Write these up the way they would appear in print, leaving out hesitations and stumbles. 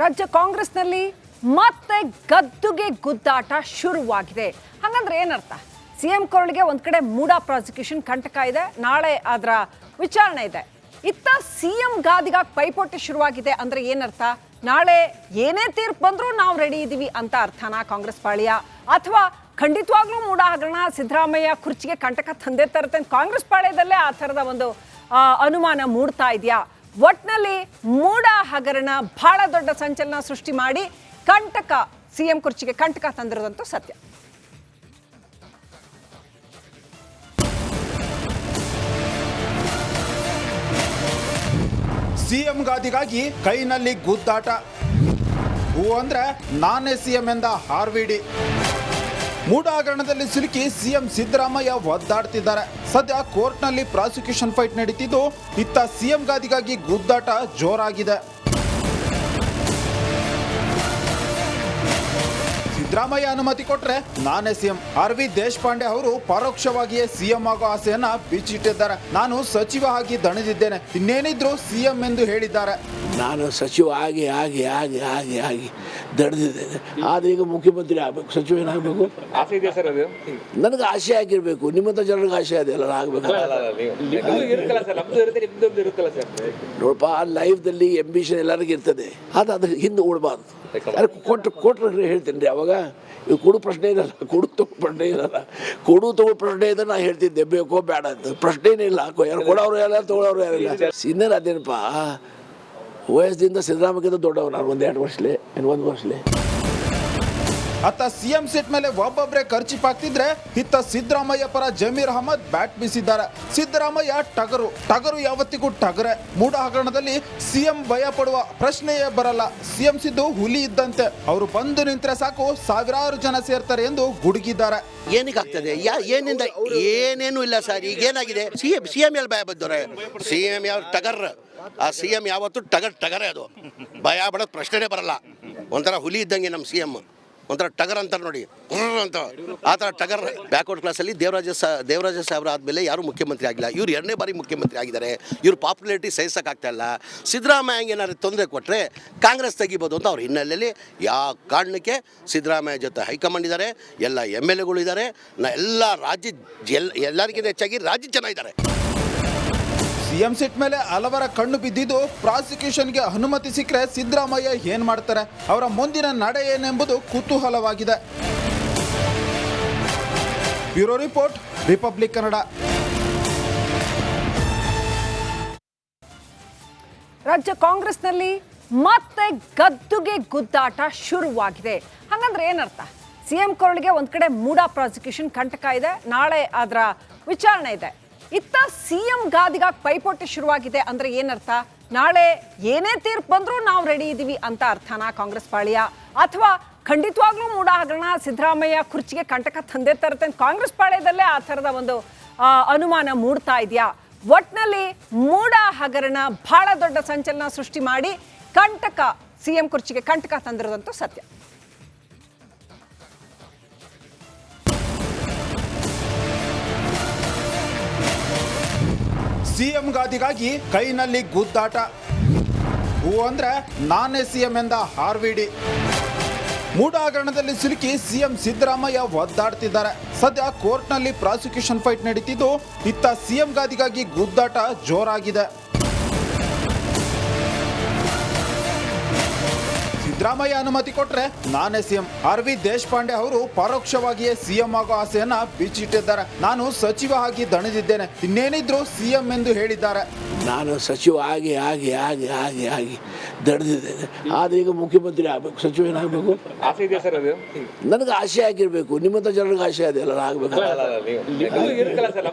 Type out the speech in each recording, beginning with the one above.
ರಾಜ್ಯ ಕಾಂಗ್ರೆಸ್ನಲ್ಲಿ ಮತ್ತೆ ಗದ್ದುಗೆ ಗುದ್ದಾಟ ಶುರುವಾಗಿದೆ. ಹಾಗಂದ್ರೆ ಏನರ್ಥ? ಸಿಎಂ ಕೊರಳಿಗೆ ಒಂದ್ ಕಡೆ ಮೂಡಾ ಪ್ರಾಸಿಕ್ಯೂಷನ್ ಕಂಟಕ ಇದೆ, ನಾಳೆ ಅದರ ವಿಚಾರಣೆ ಇದೆ. ಇತ್ತ ಸಿಎಂ ಗಾದಿಗಾಗಿ ಪೈಪೋಟಿ ಶುರುವಾಗಿದೆ ಅಂದ್ರೆ ಏನರ್ಥ? ನಾಳೆ ಏನೇ ತೀರ್ಪು ಬಂದ್ರೂ ನಾವು ರೆಡಿ ಇದೀವಿ ಅಂತ ಅರ್ಥನಾ ಕಾಂಗ್ರೆಸ್ ಪಾಳ್ಯ? ಅಥವಾ ಖಂಡಿತವಾಗ್ಲೂ ಮೂಡಾ ಹಗರಣ ಸಿದ್ದರಾಮಯ್ಯ ಕುರ್ಚಿಗೆ ಕಂಟಕ ತಂದೆ ತರುತ್ತೆ ಕಾಂಗ್ರೆಸ್ ಪಾಳ್ಯದಲ್ಲೇ ಆ ಥರದ ಒಂದು ಅನುಮಾನ ಮೂಡ್ತಾ ಇದೆಯಾ? ಒಟ್ನಲ್ಲಿ ಮೂಡಾ ಹಗರಣ ಬಹಳ ದೊಡ್ಡ ಸಂಚಲನ ಸೃಷ್ಟಿ ಮಾಡಿ ಕಂಟಕ ಸಿಎಂ ಕುರ್ಚಿಗೆ ಕಂಟಕ ತಂದಿರೋದಂತೂ ಸತ್ಯ. ಸಿಎಂ ಗಾದಿಗಾಗಿ ಕೈನಲ್ಲಿ ಗುದ್ದಾಟ. ಹೂ ಅಂದ್ರೆ ನಾನೇ ಸಿಎಂ ಎಂದ ಆರ್ವಿಡಿ. ಮೂಡಾ ಹಗರಣದಲ್ಲಿ ಸಿಲುಕಿ ಸಿಎಂ ಸಿದ್ದರಾಮಯ್ಯ ಒದ್ದಾಡ್ತಿದ್ದಾರೆ. ಸದ್ಯ ಕೋರ್ಟ್ನಲ್ಲಿ ಪ್ರಾಸಿಕ್ಯೂಷನ್ ಫೈಟ್ ನಡೀತಿದ್ದು, ಇತ್ತ ಸಿಎಂ ಗಾದಿಗಾಗಿ ಗುದ್ದಾಟ ಜೋರಾಗಿದೆ. ಸಿದ್ದರಾಮಯ್ಯ ಅನುಮತಿ ಕೊಟ್ರೆ ನಾನೇ ಸಿಎಂ. ಆರ್.ವಿ. ದೇಶಪಾಂಡೆ ಅವರು ಪರೋಕ್ಷವಾಗಿಯೇ ಸಿಎಂ ಆಗೋ ಆಸೆಯನ್ನ ಬಿಚ್ಚಿಟ್ಟಿದ್ದಾರೆ. ನಾನು ಸಚಿವ ಆಗಿ ದಣಿದಿದ್ದೇನೆ, ಇನ್ನೇನಿದ್ರು ಸಿಎಂ ಎಂದು ಹೇಳಿದ್ದಾರೆ. ನಾನು ಸಚಿವ ಆಗಿ ಆಗಿ ಆಗಿ ಆಗಿ ಆಗಿ ದಣಿದಿದ್ದೇನೆ, ಆದ್ರೆ ಈಗ ಮುಖ್ಯಮಂತ್ರಿ ಆಗ್ಬೇಕು, ಸಚಿವ ಏನಾಗಬೇಕು ಆಸೆ ಇದೆಯಾ ಸರ್? ಅದು ನನಗೆ ಆಸೆ ಆಗಿರ್ಬೇಕು, ನಿಮ್ಮಂತ ಜನರಿಗೆ ಆಸೆ ಅದೆಲ್ಲ ಆಗ್ಬೇಕು. ನೋಡಪ್ಪ, ಲೈಫ್ದಲ್ಲಿ ಎಂಬಿಷನ್ ಎಲ್ಲರಿಗೂ ಇರ್ತದೆ, ಅದು ಅದ್ರ ಹಿಂದೆ ಓಡಬಾರ್ದು. ಕೊಟ್ರೆ ಹೇಳ್ತೇನೆ ರೀ, ಅವಾಗ ಇವು ಕೊಡು ಪ್ರಶ್ನೆ ಇರಲ್ಲ, ಕೊಡು ತಗೋ ಪ್ರಶ್ನೆ ಇರಲ್ಲ. ಕೊಡು ತಗೋ ಪ್ರಶ್ನೆ ಇದ್ರೆ ನಾ ಹೇಳ್ತಿದ್ದೆ ಬೇಕೋ ಬೇಡ ಅಂತ, ಪ್ರಶ್ನೆನೇ ಇಲ್ಲ. ಯಾರು ಕೊಡೋರು ಯಾರ ತಗೊಳ್ಳೋರು ಯಾರಿಲ್ಲ. ಸೀನಿಯರ್ ಅದೇನಪ್ಪ, ವಯಸ್ಸಿಂದ ಸಿದ್ದರಾಮಯ್ಯಗಿಂತ ದೊಡ್ಡವ ನಾನು, ಒಂದು ವರ್ಷಲೇ. ಅತ್ತ ಸಿಎಂ ಸೀಟ್ ಮೇಲೆ ಒಬ್ಬೊಬ್ಬರೇ ಖರ್ಚಿಪ್ ಆಗ್ತಿದ್ರೆ, ಇತ್ತ ಸಿದ್ದರಾಮಯ್ಯ ಪರ ಜಮೀರ್ ಅಹಮದ್ ಬ್ಯಾಟ್ ಬೀಸಿದ್ದಾರೆ. ಸಿದ್ದರಾಮಯ್ಯ ಟಗರು ಯಾವತ್ತಿಗೂ ಟಗರೆ. ಮೂಡಾ ಹಗರಣದಲ್ಲಿ ಸಿಎಂ ಭಯ ಪಡುವ ಪ್ರಶ್ನೆಯೇ ಬರಲ್ಲ. ಸಿಎಂ ಸಿದ್ದು ಹುಲಿ ಇದ್ದಂತೆ, ಅವರು ಬಂದು ನಿಂತ್ರೆ ಸಾಕು ಸಾವಿರಾರು ಜನ ಸೇರ್ತಾರೆ ಎಂದು ಗುಡುಗಿದ್ದಾರೆ. ಏನಕ್ಕಾಗ್ತದೆ? ಏನಿಂದ ಏನೇನು ಇಲ್ಲ ಸರ್. ಈಗ ಏನಾಗಿದೆ, ಸಿಎಂ ಎಲ್ಲಿ ಭಯ ಬಂದವ್ರೆ? ಸಿಎಂ ಯಾವ ಟಗರ್, ಆ ಸಿಎಂ ಯಾವತ್ತು ಟಗರೇ. ಅದು ಭಯ ಪಡೋದು ಪ್ರಶ್ನೆನೇ ಬರಲ್ಲ. ಒಂಥರ ಹುಲಿ ಇದ್ದಂಗೆ ನಮ್ಮ ಸಿಎಂ, ಒಂಥರ ಟಗರ್ ಅಂತಾರೆ ನೋಡಿ ಅಂತ, ಆ ಥರ ಟಗರ್. ಬ್ಯಾಕ್ವರ್ಡ್ ಕ್ಲಾಸಲ್ಲಿ ದೇವರಾಜ ಸಾಹೇಬ್ರ ಆದಮೇಲೆ ಯಾರೂ ಮುಖ್ಯಮಂತ್ರಿ ಆಗಿಲ್ಲ. ಇವ್ರು 2ನೇ ಬಾರಿ ಮುಖ್ಯಮಂತ್ರಿ ಆಗಿದ್ದಾರೆ. ಇವ್ರ ಪಾಪ್ಯುಲಾರಿಟಿ ಸಹಿಸೋಕ್ಕಾಗ್ತಾ ಇಲ್ಲ. ಸಿದ್ದರಾಮಯ್ಯಂಗೆ ಏನಾದ್ರು ತೊಂದರೆ ಕೊಟ್ಟರೆ ಕಾಂಗ್ರೆಸ್ ತೆಗಿಬೋದು ಅಂತ ಅವ್ರ ಹಿನ್ನೆಲೆಯಲ್ಲಿ ಯಾವ ಕಾರಣಕ್ಕೆ ಸಿದ್ದರಾಮಯ್ಯ ಜೊತೆ ಹೈಕಮಾಂಡ್ ಇದ್ದಾರೆ, ಎಲ್ಲ MLAಗಳು ಇದ್ದಾರೆ, ಎಲ್ಲ ಎಲ್ಲರಿಗಿಂತ ಹೆಚ್ಚಾಗಿ ರಾಜ್ಯ ಜನ ಇದ್ದಾರೆ. ಸಿಎಂ ಸೀಟ್ ಮೇಲೆ ಹಲವರ ಕಣ್ಣು ಬಿದ್ದಿದ್ದು, ಪ್ರಾಸಿಕ್ಯೂಷನ್ಗೆ ಅನುಮತಿ ಸಿಕ್ಕರೆ ಸಿದ್ದರಾಮಯ್ಯ ಏನ್ ಮಾಡ್ತಾರೆ, ಅವರ ಮುಂದಿನ ನಡೆ ಏನೆಂಬುದು ಕುತೂಹಲವಾಗಿದೆ. Bureau report, Republic Kannada. ರಾಜ್ಯ ಕಾಂಗ್ರೆಸ್ನಲ್ಲಿ ಮತ್ತೆ ಗದ್ದುಗೆ ಗುದ್ದಾಟ ಶುರುವಾಗಿದೆ. ಹಾಗಂದ್ರೆ ಏನರ್ಥ? ಸಿಎಂ ಕೊರಳಿಗೆ ಒಂದ್ ಕಡೆ ಮೂಡಾ ಪ್ರಾಸಿಕ್ಯೂಷನ್ ಕಂಟಕ ಇದೆ, ನಾಳೆ ಅದರ ವಿಚಾರಣೆ ಇದೆ. ಇತ್ತ ಸಿಎಂ ಗಾದಿಗಾಗಿ ಪೈಪೋಟಿ ಶುರುವಾಗಿದೆ ಅಂದ್ರೆ ಏನರ್ಥ? ನಾಳೆ ಏನೇ ತೀರ್ಪು ಬಂದ್ರೂ ನಾವು ರೆಡಿ ಇದೀವಿ ಅಂತ ಅರ್ಥನಾ ಕಾಂಗ್ರೆಸ್ ಪಾಳ್ಯ? ಅಥವಾ ಖಂಡಿತವಾಗ್ಲೂ ಮೂಡಾ ಹಗರಣ ಸಿದ್ದರಾಮಯ್ಯ ಕುರ್ಚಿಗೆ ಕಂಟಕ ತಂದೆ ತರುತ್ತೆ ಕಾಂಗ್ರೆಸ್ ಪಾಳ್ಯದಲ್ಲೇ ಆ ಥರದ ಒಂದು ಅನುಮಾನ ಮೂಡ್ತಾ ಇದೆಯಾ? ಒಟ್ನಲ್ಲಿ ಮೂಡಾ ಹಗರಣ ಬಹಳ ದೊಡ್ಡ ಸಂಚಲನ ಸೃಷ್ಟಿ ಮಾಡಿ ಕಂಟಕ ಸಿಎಂ ಕುರ್ಚಿಗೆ ಕಂಟಕ ತಂದಿರೋದಂತೂ ಸತ್ಯ. ಸಿಎಂ ಗಾದಿಗಾಗಿ ಕೈನಲ್ಲಿ ಗುದ್ದಾಟ. ಹೂ ಅಂದ್ರೆ ನಾನೇ ಸಿಎಂ ಎಂದ ಆರ್ವಿಡಿ. ಮೂಡಾ ಹಗರಣದಲ್ಲಿ ಸಿಲುಕಿ ಸಿಎಂ ಸಿದ್ದರಾಮಯ್ಯ ಒದ್ದಾಡ್ತಿದ್ದಾರೆ. ಸದ್ಯ ಕೋರ್ಟ್ನಲ್ಲಿ ಪ್ರಾಸಿಕ್ಯೂಷನ್ ಫೈಟ್ ನಡೀತಿದ್ದು, ಇತ್ತ ಸಿಎಂ ಗಾದಿಗಾಗಿ ಗುದ್ದಾಟ ಜೋರಾಗಿದೆ. ಸಿದ್ದರಾಮಯ್ಯ ಅನುಮತಿ ಕೊಟ್ರೆ ನಾನೇ ಸಿಎಂ. ಆರ್.ವಿ. ದೇಶಪಾಂಡೆ ಅವರು ಪರೋಕ್ಷವಾಗಿಯೇ ಸಿಎಂ ಆಗೋ ಆಸೆಯನ್ನ ಬಿಚ್ಚಿಟ್ಟಿದ್ದಾರೆ. ನಾನು ಸಚಿವ ಆಗಿ ದಣಿದಿದ್ದೇನೆ, ಇನ್ನೇನಿದ್ರು ಸಿಎಂ ಎಂದು ಹೇಳಿದ್ದಾರೆ. ನಾನು ಸಚಿವ ಆಗಿ ಆಗಿ ಆಗಿ ಆಗಿ ಆಗಿ ದಣಿದಿದ್ದೇನೆ, ಆದ್ರೆ ಈಗ ಮುಖ್ಯಮಂತ್ರಿ ಆಗ್ಬೇಕು, ಸಚಿವ ಏನಾಗಬೇಕು ಆಸೆ ಇದೆಯಾ ಸರ್? ಅದು ನನಗೆ ಆಸೆ ಆಗಿರ್ಬೇಕು, ನಿಮ್ಮಂತ ಜನರಿಗೆ ಆಸೆ ಅದೆಲ್ಲ ಆಗ್ಬೇಕು.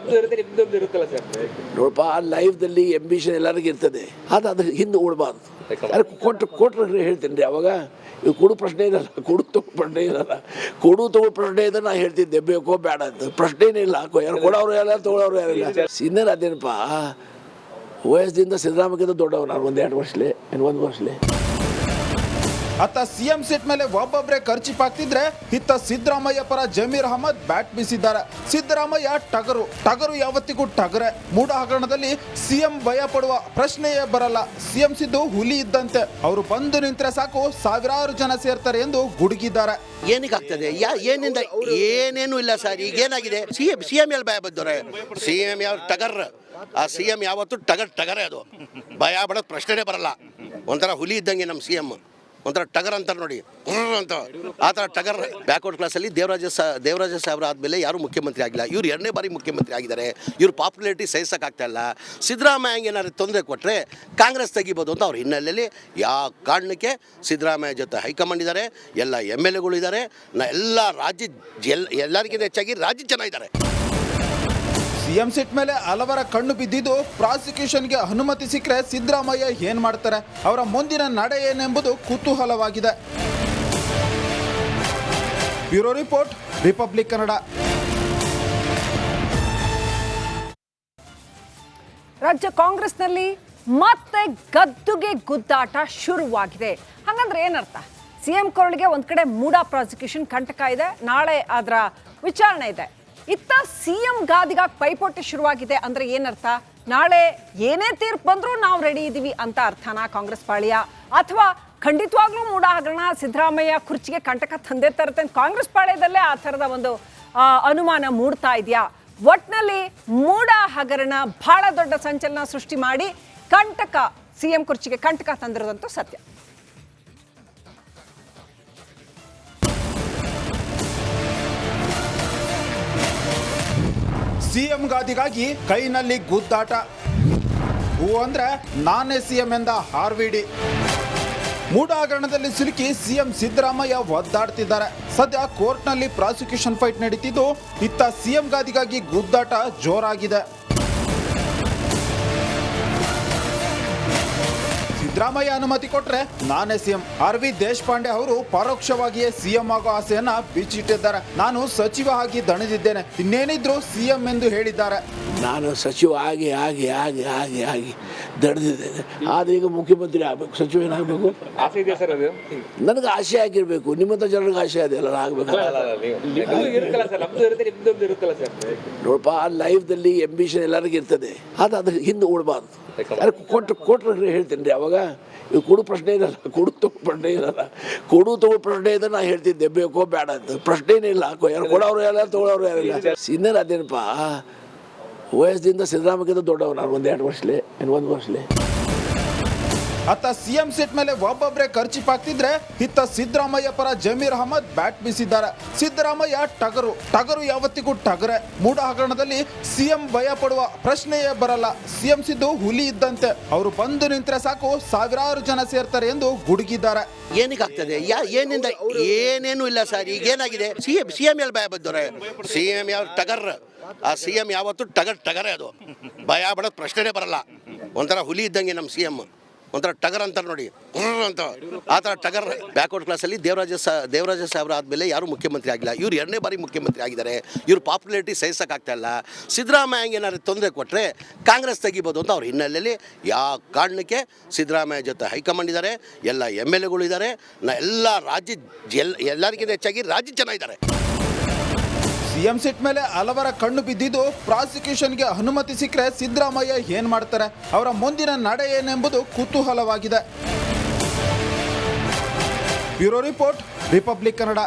ನೋಡಪ್ಪ, ಲೈಫ್ದಲ್ಲಿ ಎಂಬಿಷನ್ ಎಲ್ಲರಿಗೂ ಇರ್ತದೆ, ಅದು ಅದ್ರ ಹಿಂದೆ ಓಡಬಾರ್ದು. ಕೊಟ್ರೆ ಹೇಳ್ತೇನೆ ರೀ, ಅವಾಗ ಇವು ಕೊಡು ಪ್ರಶ್ನೆ ಇರಲ್ಲ, ಕೊಡು ತಗೋ ಪ್ರಶ್ನೆ ಇರಲ್ಲ. ಕೊಡು ತಗೋ ಪ್ರಶ್ನೆ ಇದ್ರೆ ನಾ ಹೇಳ್ತಿದ್ದೆ ಬೇಕೋ ಬೇಡ ಅಂತ, ಪ್ರಶ್ನೆನೇ ಇಲ್ಲ. ಯಾರು ಕೊಡೋರು ಯಾರ ತಗೊಳ್ಳೋರು ಯಾರಿಲ್ಲ. ಸೀನಿಯರ್ ಅದೇನಪ್ಪ, ವಯಸ್ಸಿಂದ ಸಿದ್ದರಾಮಯ್ಯಗಿಂತ ದೊಡ್ಡವ ನಾನು, ಒಂದು ವರ್ಷಲೇ. ಅತ್ತ ಸಿಎಂ ಸೀಟ್ ಮೇಲೆ ಒಬ್ಬೊಬ್ಬರೇ ಖರ್ಚಿಪ್ ಆಗ್ತಿದ್ರೆ ಇತ್ತ ಸಿದ್ದರಾಮಯ್ಯ ಪರ ಜಮೀರ್ ಅಹಮದ್ ಬ್ಯಾಟ್ ಬೀಸಿದ್ದಾರೆ. ಸಿದ್ದರಾಮಯ್ಯ ಟಗರು ಯಾವತ್ತಿಗೂ ಟಗರೆ. ಮೂಡ ಹಗರಣದಲ್ಲಿ ಸಿಎಂ ಭಯ ಪಡುವ ಪ್ರಶ್ನೆಯೇ ಬರಲ್ಲ. ಸಿಎಂ ಸಿದ್ದು ಹುಲಿ ಇದ್ದಂತೆ, ಅವರು ಬಂದು ನಿಂತ್ರೆ ಸಾಕು ಸಾವಿರಾರು ಜನ ಸೇರ್ತಾರೆ ಎಂದು ಗುಡುಗಿದ್ದಾರೆ. ಏನಕ್ಕೆ ಆಗ್ತದೆ? ಏನಿಂದ ಏನೇನು ಇಲ್ಲ ಸರ್. ಈಗ ಏನಾಗಿದೆ, ಸಿಎಂ ಎಲ್ಲಿ ಭಯ ಬಂದವ್ರೆ? ಸಿಎಂ ಯಾವ ಟಗರ್, ಆ ಸಿಎಂ ಯಾವತ್ತು ಟಗರೇ ಅದು. ಭಯ ಪಡೋದು ಪ್ರಶ್ನೆನೇ ಬರಲ್ಲ. ಒಂಥರ ಹುಲಿ ಇದ್ದಂಗೆ ನಮ್ಮ ಸಿಎಂ, ಒಂಥರ ಟಗರ್ ಅಂತಾರೆ ನೋಡಿ ಅಂತ, ಆ ಥರ ಟಗರ್. ಬ್ಯಾಕ್ವರ್ಡ್ ಕ್ಲಾಸಲ್ಲಿ ದೇವರಾಜ ಸಾಹೇಬ್ರ ಆದಮೇಲೆ ಯಾರೂ ಮುಖ್ಯಮಂತ್ರಿ ಆಗಿಲ್ಲ. ಇವ್ರು 2ನೇ ಬಾರಿ ಮುಖ್ಯಮಂತ್ರಿ ಆಗಿದ್ದಾರೆ. ಇವ್ರ ಪಾಪ್ಯುಲಾರಿಟಿ ಸಹಿಸೋಕ್ಕಾಗ್ತಾ ಇಲ್ಲ. ಸಿದ್ದರಾಮಯ್ಯಂಗೆ ಏನಾದ್ರು ತೊಂದರೆ ಕೊಟ್ಟರೆ ಕಾಂಗ್ರೆಸ್ ತೆಗಿಬೋದು ಅಂತ ಅವ್ರ ಹಿನ್ನೆಲೆಯಲ್ಲಿ ಯಾವ ಕಾರಣಕ್ಕೆ ಸಿದ್ದರಾಮಯ್ಯ ಜೊತೆ ಹೈಕಮಾಂಡ್ ಇದ್ದಾರೆ, ಎಲ್ಲ MLAಗಳು ಇದ್ದಾರೆ, ಎಲ್ಲ ಎಲ್ಲರಿಗಿಂತ ಹೆಚ್ಚಾಗಿ ರಾಜ್ಯ ಜನ ಇದ್ದಾರೆ. ಸಿಎಂ ಸೀಟ್ ಮೇಲೆ ಹಲವರ ಕಣ್ಣು ಬಿದ್ದಿದ್ದು ಪ್ರಾಸಿಕ್ಯೂಷನ್ಗೆ ಅನುಮತಿ ಸಿಕ್ಕರೆ ಸಿದ್ದರಾಮಯ್ಯ ಏನ್ ಮಾಡ್ತಾರೆ, ಅವರ ಮುಂದಿನ ನಡೆ ಏನೆಂಬುದು ಕುತೂಹಲವಾಗಿದೆ. Bureau report, Republic Kannada. ರಾಜ್ಯ ಕಾಂಗ್ರೆಸ್ನಲ್ಲಿ ಮತ್ತೆ ಗದ್ದುಗೆ ಗುದ್ದಾಟ ಶುರುವಾಗಿದೆ. ಹಾಗಂದ್ರೆ ಏನರ್ಥ? ಸಿಎಂ ಕೊರಳಿಗೆ ಒಂದ್ ಕಡೆ ಮೂಡಾ ಪ್ರಾಸಿಕ್ಯೂಷನ್ ಕಂಟಕ ಇದೆ, ನಾಳೆ ಅದರ ವಿಚಾರಣೆ ಇದೆ. ಇತ್ತ ಸಿಎಂ ಗಾದಿಗಾಗಿ ಪೈಪೋಟಿ ಶುರುವಾಗಿದೆ ಅಂದ್ರೆ ಏನರ್ಥ? ನಾಳೆ ಏನೇ ತೀರ್ಪು ಬಂದರೂ ನಾವು ರೆಡಿ ಇದ್ದೀವಿ ಅಂತ ಅರ್ಥನಾ ಕಾಂಗ್ರೆಸ್ ಪಾಳ್ಯ? ಅಥವಾ ಖಂಡಿತವಾಗ್ಲೂ ಮೂಡಾ ಹಗರಣ ಸಿದ್ದರಾಮಯ್ಯ ಕುರ್ಚಿಗೆ ಕಂಟಕ ತಂದೆ ತರುತ್ತೆ ಅಂತ ಕಾಂಗ್ರೆಸ್ ಪಾಳ್ಯದಲ್ಲೇ ಆ ಥರದ ಒಂದು ಅನುಮಾನ ಮೂಡ್ತಾ ಇದೆಯಾ? ಒಟ್ನಲ್ಲಿ ಮೂಡಾ ಹಗರಣ ಬಹಳ ದೊಡ್ಡ ಸಂಚಲನ ಸೃಷ್ಟಿ ಮಾಡಿ ಕಂಟಕ, ಸಿಎಂ ಕುರ್ಚಿಗೆ ಕಂಟಕ ತಂದಿರೋದಂತೂ ಸತ್ಯ. ಸಿಎಂ ಗಾದಿಗಾಗಿ ಕೈನಲ್ಲಿ ಗುದ್ದಾಟ. ಹೂ ಅಂದ್ರೆ ನಾನೇ ಸಿಎಂ ಎಂದ ಆರ್ವಿಡಿ. ಮೂಡಾ ಹಗರಣದಲ್ಲಿ ಸಿಲುಕಿ ಸಿಎಂ ಸಿದ್ದರಾಮಯ್ಯ ಒದ್ದಾಡ್ತಿದ್ದಾರೆ. ಸದ್ಯ ಕೋರ್ಟ್ನಲ್ಲಿ ಪ್ರಾಸಿಕ್ಯೂಷನ್ ಫೈಟ್ ನಡೀತಿದ್ದು, ಇತ್ತ ಸಿಎಂ ಗಾದಿಗಾಗಿ ಗುದ್ದಾಟ ಜೋರಾಗಿದೆ. ಸಿದ್ದರಾಮಯ್ಯ ಅನುಮತಿ ಕೊಟ್ರೆ ನಾನೇ ಸಿಎಂ. RV ದೇಶಪಾಂಡೆ ಅವರು ಪರೋಕ್ಷವಾಗಿಯೇ ಸಿಎಂ ಆಗೋ ಆಸೆಯನ್ನ ಬಿಚ್ಚಿಟ್ಟಿದ್ದಾರೆ. ನಾನು ಸಚಿವ ಆಗಿ ದಣಿದಿದ್ದೇನೆ, ಇನ್ನೇನಿದ್ರು ಸಿಎಂ ಎಂದು ಹೇಳಿದ್ದಾರೆ. ನಾನು ಸಚಿವ ಆಗಿ ದಡ್ದಿದ್ದೇನೆ. ಆದರೆ ಈಗ ಮುಖ್ಯಮಂತ್ರಿ ಆಗಬೇಕು, ಸಚಿವ ಏನಾಗಬೇಕು? ಆಸೆ ಇದೆಯಾ ಸರ್ ಅದು? ನನಗೆ ಆಸೆ ಆಗಿರಬೇಕು, ನಿಮ್ಮಂಥ ಜನರಿಗೆ ಆಸೆ ಅದೆಲ್ಲ ಆಗಬೇಕು. ಇರುತ್ತಲ್ಲ ಸರ್, ನಮ್ದು ಇರುತ್ತೆ, ನಿಮ್ದು ಇರುತ್ತಲ್ಲ ಸರ್. ನೋಡಪ್ಪ, ಲೈಫ್ದಲ್ಲಿ ಅಂಬಿಷನ್ ಎಲ್ಲರಿಗೂ ಇರ್ತದೆ, ಅದು ಅದ್ರ ಹಿಂದೆ ಓಡಬಾರ್ದು. ಕೊಟ್ಟರೆ ಹೇಳ್ತೀನಿ ರೀ. ಅವಾಗ ಇವು ಕೊಡು ಪ್ರಶ್ನೆ ಇರಲ್ಲ, ಕೊಡು ತಗೋ ಪ್ರಶ್ನೆ ಇದ್ರೆ ನಾ ಹೇಳ್ತಿದ್ದೆ ಬೇಕೋ ಬೇಡ ಅಂತ. ಪ್ರಶ್ನೆನೇ ಇಲ್ಲ, ಯಾರು ಕೊಡೋರು ಯಾರು ತೊಗೊಳೋರು ಯಾರಿಲ್ಲ. ಇನ್ನೇನು ಅದೇನಪ್ಪ, ವಯಸ್ಸಿಂದ ಸಿದ್ದರಾಮಯ್ಯಕ್ಕಿಂತ ದೊಡ್ಡವ ನಾನು, 1-2 ವರ್ಷಲೇ, 1 ವರ್ಷಲೇ. ಅತ್ತ ಸಿಎಂ ಸೀಟ್ ಮೇಲೆ ಒಬ್ಬೊಬ್ಬರೇ ಖರ್ಚಿಪ್ ಆಗ್ತಿದ್ರೆ ಇತ್ತ ಸಿದ್ದರಾಮಯ್ಯ ಪರ ಜಮೀರ್ ಅಹಮದ್ ಬ್ಯಾಟ್ ಬೀಸಿದ್ದಾರೆ. ಸಿದ್ದರಾಮಯ್ಯ ಟಗರು ಯಾವತ್ತಿಗೂ ಟಗರೆ. ಮೂಡಾ ಹಗರಣದಲ್ಲಿ ಸಿಎಂ ಭಯ ಪಡುವ ಪ್ರಶ್ನೆಯೇ ಬರಲ್ಲ. ಸಿಎಂ ಸಿದ್ದು ಹುಲಿ ಇದ್ದಂತೆ, ಅವರು ಬಂದು ನಿಂತ್ರೆ ಸಾಕು ಸಾವಿರಾರು ಜನ ಸೇರ್ತಾರೆ ಎಂದು ಗುಡುಗಿದ್ದಾರೆ. ಏನಕ್ಕೆ ಆಗ್ತದೆ? ಏನಿಂದ ಏನೇನು ಇಲ್ಲ ಸರ್. ಈಗ ಏನಾಗಿದೆ, ಸಿಎಂ ಎಲ್ಲಿ ಭಯ ಬಂದವ್ರೆ? ಸಿಎಂ ಯಾವ ಟಗರ್, ಆ ಸಿಎಂ ಯಾವತ್ತು ಟಗರೇ ಅದು. ಭಯ ಪಡೋದು ಪ್ರಶ್ನೆನೇ ಬರಲ್ಲ. ಒಂಥರ ಹುಲಿ ಇದ್ದಂಗೆ ನಮ್ಮ ಸಿಎಂ, ಒಂಥರ ಟಗರ್ ಅಂತಾರೆ ನೋಡಿ ಅಂತ, ಆ ಥರ ಟಗರ್. ಬ್ಯಾಕ್ವರ್ಡ್ ಕ್ಲಾಸಲ್ಲಿ ದೇವರಾಜ ಸಾಹೇಬ್ರ ಆದಮೇಲೆ ಯಾರೂ ಮುಖ್ಯಮಂತ್ರಿ ಆಗಿಲ್ಲ. ಇವ್ರು 2ನೇ ಬಾರಿ ಮುಖ್ಯಮಂತ್ರಿ ಆಗಿದ್ದಾರೆ. ಇವ್ರ ಪಾಪ್ಯುಲಾರಿಟಿ ಸಹಿಸೋಕ್ಕಾಗ್ತಾ ಇಲ್ಲ. ಸಿದ್ದರಾಮಯ್ಯಂಗೆ ಏನಾದ್ರು ತೊಂದರೆ ಕೊಟ್ಟರೆ ಕಾಂಗ್ರೆಸ್ ತೆಗಿಬೋದು ಅಂತ ಅವ್ರ ಹಿನ್ನೆಲೆಯಲ್ಲಿ ಯಾವ ಕಾರಣಕ್ಕೆ ಸಿದ್ದರಾಮಯ್ಯ ಜೊತೆ ಹೈಕಮಾಂಡ್ ಇದ್ದಾರೆ, ಎಲ್ಲ MLAಗಳು ಇದ್ದಾರೆ, ಎಲ್ಲ ಎಲ್ಲರಿಗಿಂತ ಹೆಚ್ಚಾಗಿ ರಾಜ್ಯ ಜನ ಇದ್ದಾರೆ. ಸಿಎಂ ಸೀಟ್ ಮೇಲೆ ಹಲವರ ಕಣ್ಣು ಬಿದ್ದಿದ್ದು, ಪ್ರಾಸಿಕ್ಯೂಷನ್ಗೆ ಅನುಮತಿ ಸಿಕ್ಕರೆ ಸಿದ್ದರಾಮಯ್ಯ ಏನ್ ಮಾಡ್ತಾರೆ, ಅವರ ಮುಂದಿನ ನಡೆ ಏನೆಂಬುದು ಕುತೂಹಲವಾಗಿದೆ. Bureau report, Republic Kannada.